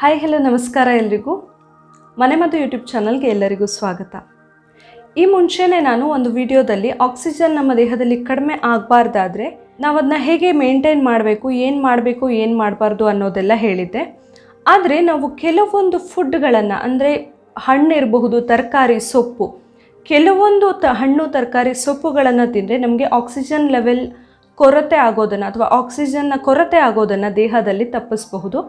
Hi hello ನಮಸ್ಕಾರ ಎಲ್ರಿಗೂ. ManeMaddhu YouTube ಚಾನಲ್ಗೆ ಎಲ್ಲರಿಗೂ ಸ್ವಾಗತ. ಈ ಮುಂಚೆನೇ ನಾನು ಒಂದು ವಿಡಿಯೋದಲ್ಲಿ ಆಕ್ಸಿಜನ್ ನಮ್ಮ ದೇಹದಲ್ಲಿ ಕಡಿಮೆ ಆಗಬಾರ್ದಾದ್ರೆ ನಾವು ಅದನ್ನ ಹೇಗೆ ಮೇಂಟೈನ್ ಮಾಡಬೇಕು, ಏನು ಮಾಡಬಾರ್ದು ಅನ್ನೋದೆಲ್ಲ ಹೇಳಿದ್ದೆ. ಆದರೆ ನಾವು ಕೆಲವೊಂದು ಫುಡ್ಗಳನ್ನು ಅಂದರೆ ಹಣ್ಣು ಇರಬಹುದು, ತರಕಾರಿ, ಸೊಪ್ಪು, ಕೆಲವೊಂದು ಹಣ್ಣು ತರಕಾರಿ ಸೊಪ್ಪುಗಳನ್ನು ತಿಂದರೆ ನಮಗೆ ಆಕ್ಸಿಜನ್ ಲೆವೆಲ್ ಕೊರತೆ ಆಗೋದನ್ನು ಅಥವಾ ಆಕ್ಸಿಜನ್ನ ಕೊರತೆ ಆಗೋದನ್ನು ದೇಹದಲ್ಲಿ ತಪ್ಪಿಸಬಹುದು.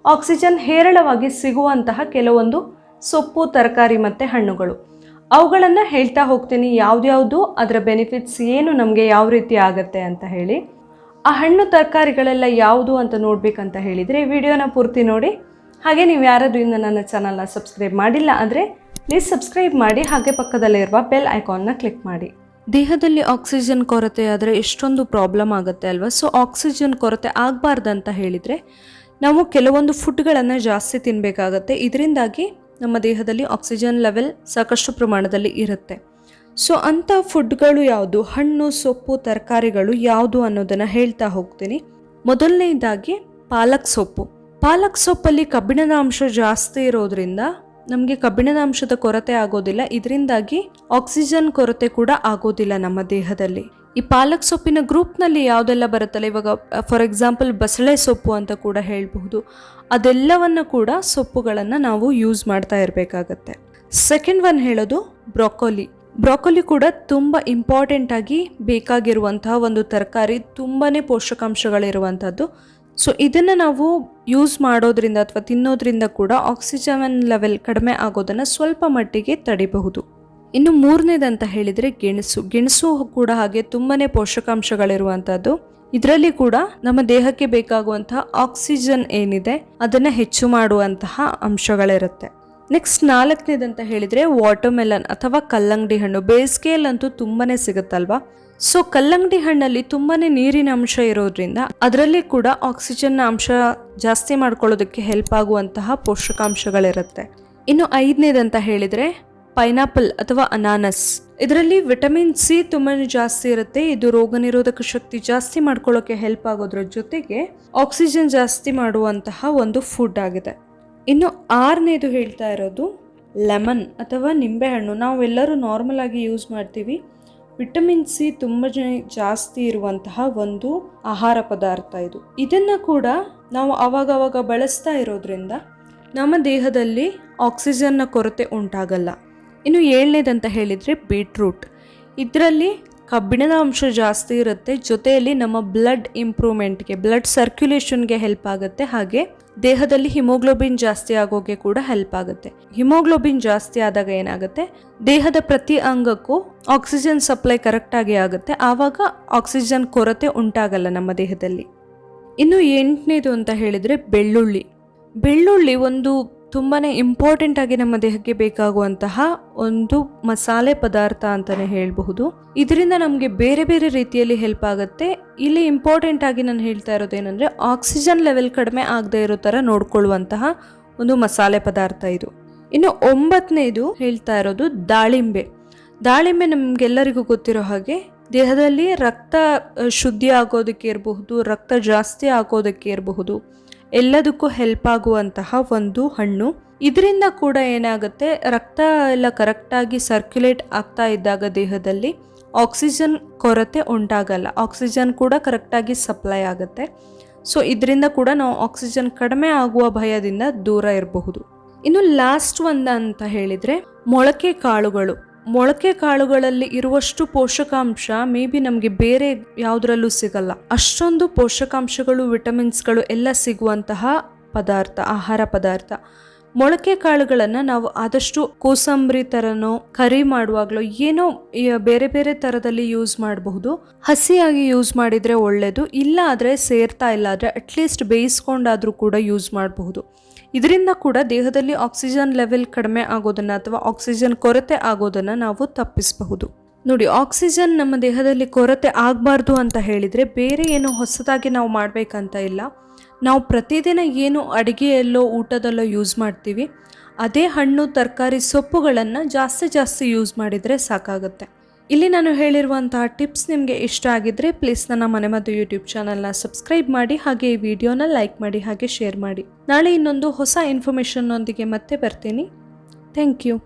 ಆಕ್ಸಿಜನ್ ಹೇರಳವಾಗಿ ಸಿಗುವಂತಹ ಕೆಲವೊಂದು ಸೊಪ್ಪು, ತರಕಾರಿ ಮತ್ತು ಹಣ್ಣುಗಳು, ಅವುಗಳನ್ನು ಹೇಳ್ತಾ ಹೋಗ್ತೀನಿ. ಯಾವ್ದ್ಯಾವುದು ಅದರ ಬೆನಿಫಿಟ್ಸ್ ಏನು, ನಮಗೆ ಯಾವ ರೀತಿ ಆಗುತ್ತೆ ಅಂತ ಹೇಳಿ. ಆ ಹಣ್ಣು ತರಕಾರಿಗಳೆಲ್ಲ ಯಾವುದು ಅಂತ ನೋಡಬೇಕಂತ ಹೇಳಿದರೆ ಈ ವಿಡಿಯೋನ ಪೂರ್ತಿ ನೋಡಿ. ಹಾಗೆ ನೀವು ಯಾರಾದರೂ ಇನ್ನು ನನ್ನ ಚಾನಲ್ನ ಸಬ್ಸ್ಕ್ರೈಬ್ ಮಾಡಿಲ್ಲ ಅಂದರೆ ಪ್ಲೀಸ್ ಸಬ್ಸ್ಕ್ರೈಬ್ ಮಾಡಿ, ಹಾಗೆ ಪಕ್ಕದಲ್ಲಿರುವ ಬೆಲ್ ಐಕಾನ್ನ ಕ್ಲಿಕ್ ಮಾಡಿ. ದೇಹದಲ್ಲಿ ಆಕ್ಸಿಜನ್ ಕೊರತೆ ಆದರೆ ಎಷ್ಟೊಂದು ಪ್ರಾಬ್ಲಮ್ ಆಗುತ್ತೆ ಅಲ್ವಾ. ಸೊ ಆಕ್ಸಿಜನ್ ಕೊರತೆ ಆಗಬಾರ್ದಂತ ಹೇಳಿದರೆ ನಾವು ಕೆಲವೊಂದು ಫುಡ್ಗಳನ್ನು ಜಾಸ್ತಿ ತಿನ್ನಬೇಕಾಗತ್ತೆ. ಇದರಿಂದಾಗಿ ನಮ್ಮ ದೇಹದಲ್ಲಿ ಆಕ್ಸಿಜನ್ ಲೆವೆಲ್ ಸಾಕಷ್ಟು ಪ್ರಮಾಣದಲ್ಲಿ ಇರುತ್ತೆ. ಸೊ ಅಂಥ ಫುಡ್ಗಳು ಯಾವುದು, ಹಣ್ಣು, ಸೊಪ್ಪು, ತರಕಾರಿಗಳು ಯಾವುದು ಅನ್ನೋದನ್ನು ಹೇಳ್ತಾ ಹೋಗ್ತೀನಿ. ಮೊದಲನೇದಾಗಿ ಪಾಲಕ್ ಸೊಪ್ಪು. ಪಾಲಕ್ ಸೊಪ್ಪಲ್ಲಿ ಕಬ್ಬಿಣದ ಅಂಶ ಜಾಸ್ತಿ ಇರೋದ್ರಿಂದ ನಮಗೆ ಕಬ್ಬಿಣದ ಅಂಶದ ಕೊರತೆ ಆಗೋದಿಲ್ಲ. ಇದರಿಂದಾಗಿ ಆಕ್ಸಿಜನ್ ಕೊರತೆ ಕೂಡ ಆಗೋದಿಲ್ಲ ನಮ್ಮ ದೇಹದಲ್ಲಿ. ಈ ಪಾಲಕ್ ಸೊಪ್ಪಿನ ಗ್ರೂಪ್ನಲ್ಲಿ ಯಾವುದೆಲ್ಲ ಬರುತ್ತಲ್ಲ, ಇವಾಗ ಫಾರ್ ಎಕ್ಸಾಂಪಲ್ ಬಸಳೆ ಸೊಪ್ಪು ಅಂತ ಕೂಡ ಹೇಳಬಹುದು, ಅದೆಲ್ಲವನ್ನು ಕೂಡ ಸೊಪ್ಪುಗಳನ್ನು ನಾವು ಯೂಸ್ ಮಾಡ್ತಾ ಇರಬೇಕಾಗತ್ತೆ. ಸೆಕೆಂಡ್ ಒನ್ ಹೇಳೋದು ಬ್ರೊಕೊಲಿ. ಬ್ರೊಕೊಲಿ ಕೂಡ ತುಂಬ ಇಂಪಾರ್ಟೆಂಟ್ ಆಗಿ ಬೇಕಾಗಿರುವಂತಹ ಒಂದು ತರಕಾರಿ, ತುಂಬಾ ಪೋಷಕಾಂಶಗಳಿರುವಂಥದ್ದು. ಸೊ ಇದನ್ನು ನಾವು ಯೂಸ್ ಮಾಡೋದ್ರಿಂದ ಅಥವಾ ತಿನ್ನೋದ್ರಿಂದ ಕೂಡ ಆಕ್ಸಿಜನ್ ಲೆವೆಲ್ ಕಡಿಮೆ ಆಗೋದನ್ನು ಸ್ವಲ್ಪ ಮಟ್ಟಿಗೆ ತಡಿಬಹುದು. ಇನ್ನು ಮೂರನೇದಂತ ಹೇಳಿದರೆ ಗೆಣಸು ಕೂಡ ಹಾಗೆ ತುಂಬಾ ಪೋಷಕಾಂಶಗಳಿರುವಂಥದ್ದು. ಇದರಲ್ಲಿ ಕೂಡ ನಮ್ಮ ದೇಹಕ್ಕೆ ಬೇಕಾಗುವಂತಹ ಆಕ್ಸಿಜನ್ ಏನಿದೆ ಅದನ್ನು ಹೆಚ್ಚು ಮಾಡುವಂತಹ ಅಂಶಗಳಿರುತ್ತೆ. ನೆಕ್ಸ್ಟ್ ನಾಲ್ಕನೇದಂತ ಹೇಳಿದರೆ ವಾಟರ್ಮೆಲನ್ ಅಥವಾ ಕಲ್ಲಂಗಡಿ ಹಣ್ಣು. ಬೇಸಿಗೆಯಲ್ಲಂತೂ ತುಂಬಾ ಸಿಗುತ್ತಲ್ವಾ. ಸೊ ಕಲ್ಲಂಗಡಿ ಹಣ್ಣಲ್ಲಿ ತುಂಬಾ ನೀರಿನ ಅಂಶ ಇರೋದ್ರಿಂದ ಅದರಲ್ಲಿ ಕೂಡ ಆಕ್ಸಿಜನ್ನ ಅಂಶ ಜಾಸ್ತಿ ಮಾಡ್ಕೊಳ್ಳೋದಕ್ಕೆ ಹೆಲ್ಪ್ ಆಗುವಂತಹ ಪೋಷಕಾಂಶಗಳಿರುತ್ತೆ. ಇನ್ನು ಐದನೇದಂತ ಹೇಳಿದರೆ ಪೈನಾಪಲ್ ಅಥವಾ ಅನಾನಸ್. ಇದರಲ್ಲಿ ವಿಟಮಿನ್ ಸಿ ತುಂಬಾ ಜಾಸ್ತಿ ಇರುತ್ತೆ. ಇದು ರೋಗ ನಿರೋಧಕ ಶಕ್ತಿ ಜಾಸ್ತಿ ಮಾಡ್ಕೊಳ್ಳೋಕೆ ಹೆಲ್ಪ್ ಆಗೋದ್ರ ಜೊತೆಗೆ ಆಕ್ಸಿಜನ್ ಜಾಸ್ತಿ ಮಾಡುವಂತಹ ಒಂದು ಫುಡ್ ಆಗಿದೆ. ಇನ್ನು ಆರನೇದು ಹೇಳ್ತಾ ಇರೋದು ಲೆಮನ್ ಅಥವಾ ನಿಂಬೆಹಣ್ಣು. ನಾವೆಲ್ಲರೂ ನಾರ್ಮಲ್ ಆಗಿ ಯೂಸ್ ಮಾಡ್ತೀವಿ. ವಿಟಮಿನ್ ಸಿ ತುಂಬ ಜಾಸ್ತಿ ಇರುವಂತಹ ಒಂದು ಆಹಾರ ಪದಾರ್ಥ ಇದು. ಇದನ್ನು ಕೂಡ ನಾವು ಅವಾಗವಾಗ ಬಳಸ್ತಾ ಇರೋದ್ರಿಂದ ನಮ್ಮ ದೇಹದಲ್ಲಿ ಆಕ್ಸಿಜನ್ನ ಕೊರತೆ ಉಂಟಾಗಲ್ಲ. ಇನ್ನು ಏಳನೇದಂತ ಹೇಳಿದರೆ ಬೀಟ್ರೂಟ್. ಇದರಲ್ಲಿ ಕಬ್ಬಿಣದ ಅಂಶ ಜಾಸ್ತಿ ಇರುತ್ತೆ, ಜೊತೆಯಲ್ಲಿ ನಮ್ಮ ಬ್ಲಡ್ ಇಂಪ್ರೂವ್ಮೆಂಟ್ಗೆ, ಬ್ಲಡ್ ಸರ್ಕ್ಯುಲೇಷನ್ಗೆ ಹೆಲ್ಪ್ ಆಗುತ್ತೆ. ಹಾಗೆ ದೇಹದಲ್ಲಿ ಹಿಮೋಗ್ಲೋಬಿನ್ ಜಾಸ್ತಿ ಆಗೋಗೆ ಕೂಡ ಹೆಲ್ಪ್ ಆಗುತ್ತೆ. ಹಿಮೋಗ್ಲೋಬಿನ್ ಜಾಸ್ತಿ ಆದಾಗ ಏನಾಗುತ್ತೆ, ದೇಹದ ಪ್ರತಿ ಅಂಗಕ್ಕೂ ಆಕ್ಸಿಜನ್ ಸಪ್ಲೈ ಕರೆಕ್ಟಾಗಿ ಆಗುತ್ತೆ. ಆವಾಗ ಆಕ್ಸಿಜನ್ ಕೊರತೆ ಉಂಟಾಗಲ್ಲ ನಮ್ಮ ದೇಹದಲ್ಲಿ. ಇನ್ನು ಎಂಟನೇದು ಅಂತ ಹೇಳಿದರೆ ಬೆಳ್ಳುಳ್ಳಿ ಒಂದು ತುಂಬಾ ಇಂಪಾರ್ಟೆಂಟ್ ಆಗಿ ನಮ್ಮ ದೇಹಕ್ಕೆ ಬೇಕಾಗುವಂತಹ ಒಂದು ಮಸಾಲೆ ಪದಾರ್ಥ ಅಂತಲೇ ಹೇಳಬಹುದು. ಇದರಿಂದ ನಮಗೆ ಬೇರೆ ಬೇರೆ ರೀತಿಯಲ್ಲಿ ಹೆಲ್ಪ್ ಆಗುತ್ತೆ. ಇಲ್ಲಿ ಇಂಪಾರ್ಟೆಂಟ್ ಆಗಿ ನಾನು ಹೇಳ್ತಾ ಇರೋದೇನೆಂದರೆ ಆಕ್ಸಿಜನ್ ಲೆವೆಲ್ ಕಡಿಮೆ ಆಗದೆ ಇರೋ ಥರ ನೋಡ್ಕೊಳ್ಳುವಂತಹ ಒಂದು ಮಸಾಲೆ ಪದಾರ್ಥ ಇದು. ಇನ್ನು ಒಂಬತ್ತನೇದು ಹೇಳ್ತಾ ಇರೋದು ದಾಳಿಂಬೆ. ನಮಗೆಲ್ಲರಿಗೂ ಗೊತ್ತಿರೋ ಹಾಗೆ ದೇಹದಲ್ಲಿ ರಕ್ತ ಶುದ್ಧಿ ಆಗೋದಕ್ಕೆ ಇರಬಹುದು, ರಕ್ತ ಜಾಸ್ತಿ ಆಗೋದಕ್ಕೆ ಇರಬಹುದು, ಎಲ್ಲದಕ್ಕೂ ಹೆಲ್ಪ್ ಆಗುವಂತಹ ಒಂದು ಹಣ್ಣು. ಇದರಿಂದ ಕೂಡ ಏನಾಗುತ್ತೆ, ರಕ್ತ ಎಲ್ಲ ಕರೆಕ್ಟಾಗಿ ಸರ್ಕ್ಯುಲೇಟ್ ಆಗ್ತಾ ಇದ್ದಾಗ ದೇಹದಲ್ಲಿ ಆಕ್ಸಿಜನ್ ಕೊರತೆ ಉಂಟಾಗಲ್ಲ, ಆಕ್ಸಿಜನ್ ಕೂಡ ಕರೆಕ್ಟಾಗಿ ಸಪ್ಲೈ ಆಗುತ್ತೆ. ಸೊ ಇದರಿಂದ ಕೂಡ ನಾವು ಆಕ್ಸಿಜನ್ ಕಡಿಮೆ ಆಗುವ ಭಯದಿಂದ ದೂರ ಇರಬಹುದು. ಇನ್ನು ಲಾಸ್ಟ್ ಒಂದು ಅಂತ ಹೇಳಿದರೆ ಮೊಳಕೆ ಕಾಳುಗಳಲ್ಲಿ ಇರುವಷ್ಟು ಪೋಷಕಾಂಶ ಮೇ ಬಿ ನಮಗೆ ಬೇರೆ ಯಾವುದರಲ್ಲೂ ಸಿಗಲ್ಲ. ಅಷ್ಟೊಂದು ಪೋಷಕಾಂಶಗಳು, ವಿಟಮಿನ್ಸ್ಗಳು ಎಲ್ಲ ಸಿಗುವಂತಹ ಆಹಾರ ಪದಾರ್ಥ. ಮೊಳಕೆ ಕಾಳುಗಳನ್ನು ನಾವು ಆದಷ್ಟು ಕೋಸಂಬರಿ ಥರನೋ, ಕರಿ ಮಾಡುವಾಗಲೋ ಏನೋ ಬೇರೆ ಬೇರೆ ಥರದಲ್ಲಿ ಯೂಸ್ ಮಾಡಬಹುದು. ಹಸಿಯಾಗಿ ಯೂಸ್ ಮಾಡಿದರೆ ಒಳ್ಳೆಯದು. ಇಲ್ಲ ಆದರೆ ಸೇರ್ತಾ ಇಲ್ಲ ಆದರೆ ಅಟ್ಲೀಸ್ಟ್ ಬೇಯಿಸ್ಕೊಂಡಾದರೂ ಕೂಡ ಯೂಸ್ ಮಾಡಬಹುದು. ಇದರಿಂದ ಕೂಡ ದೇಹದಲ್ಲಿ ಆಕ್ಸಿಜನ್ ಲೆವೆಲ್ ಕಡಿಮೆ ಆಗೋದನ್ನು ಅಥವಾ ಆಕ್ಸಿಜನ್ ಕೊರತೆ ಆಗೋದನ್ನು ನಾವು ತಪ್ಪಿಸಬಹುದು. ನೋಡಿ, ಆಕ್ಸಿಜನ್ ನಮ್ಮ ದೇಹದಲ್ಲಿ ಕೊರತೆ ಆಗಬಾರ್ದು ಅಂತ ಹೇಳಿದರೆ ಬೇರೆ ಏನೋ ಹೊಸದಾಗಿ ನಾವು ಮಾಡಬೇಕಂತ ಇಲ್ಲ. ನಾವು ಪ್ರತಿದಿನ ಏನು ಅಡುಗೆಯಲ್ಲೋ ಊಟದಲ್ಲೋ ಯೂಸ್ ಮಾಡ್ತೀವಿ ಅದೇ ಹಣ್ಣು, ತರಕಾರಿ, ಸೊಪ್ಪುಗಳನ್ನು ಜಾಸ್ತಿ ಯೂಸ್ ಮಾಡಿದರೆ ಸಾಕಾಗುತ್ತೆ. ಇಲ್ಲಿ ನಾನು ಹೇಳಿರುವಂತಹ ಟಿಪ್ಸ್ ನಿಮಗೆ ಇಷ್ಟ ಆಗಿದ್ದರೆ ಪ್ಲೀಸ್ ನನ್ನ ಮನೆಮದ್ದು ಯೂಟ್ಯೂಬ್ ಚಾನಲ್ನ ಸಬ್ಸ್ಕ್ರೈಬ್ ಮಾಡಿ, ಹಾಗೆ ಈ ವಿಡಿಯೋನ ಲೈಕ್ ಮಾಡಿ, ಹಾಗೆ ಶೇರ್ ಮಾಡಿ. ನಾಳೆ ಇನ್ನೊಂದು ಹೊಸ ಇನ್ಫಾರ್ಮೇಷನ್ನೊಂದಿಗೆ ಮತ್ತೆ ಬರ್ತೀನಿ. Thank you.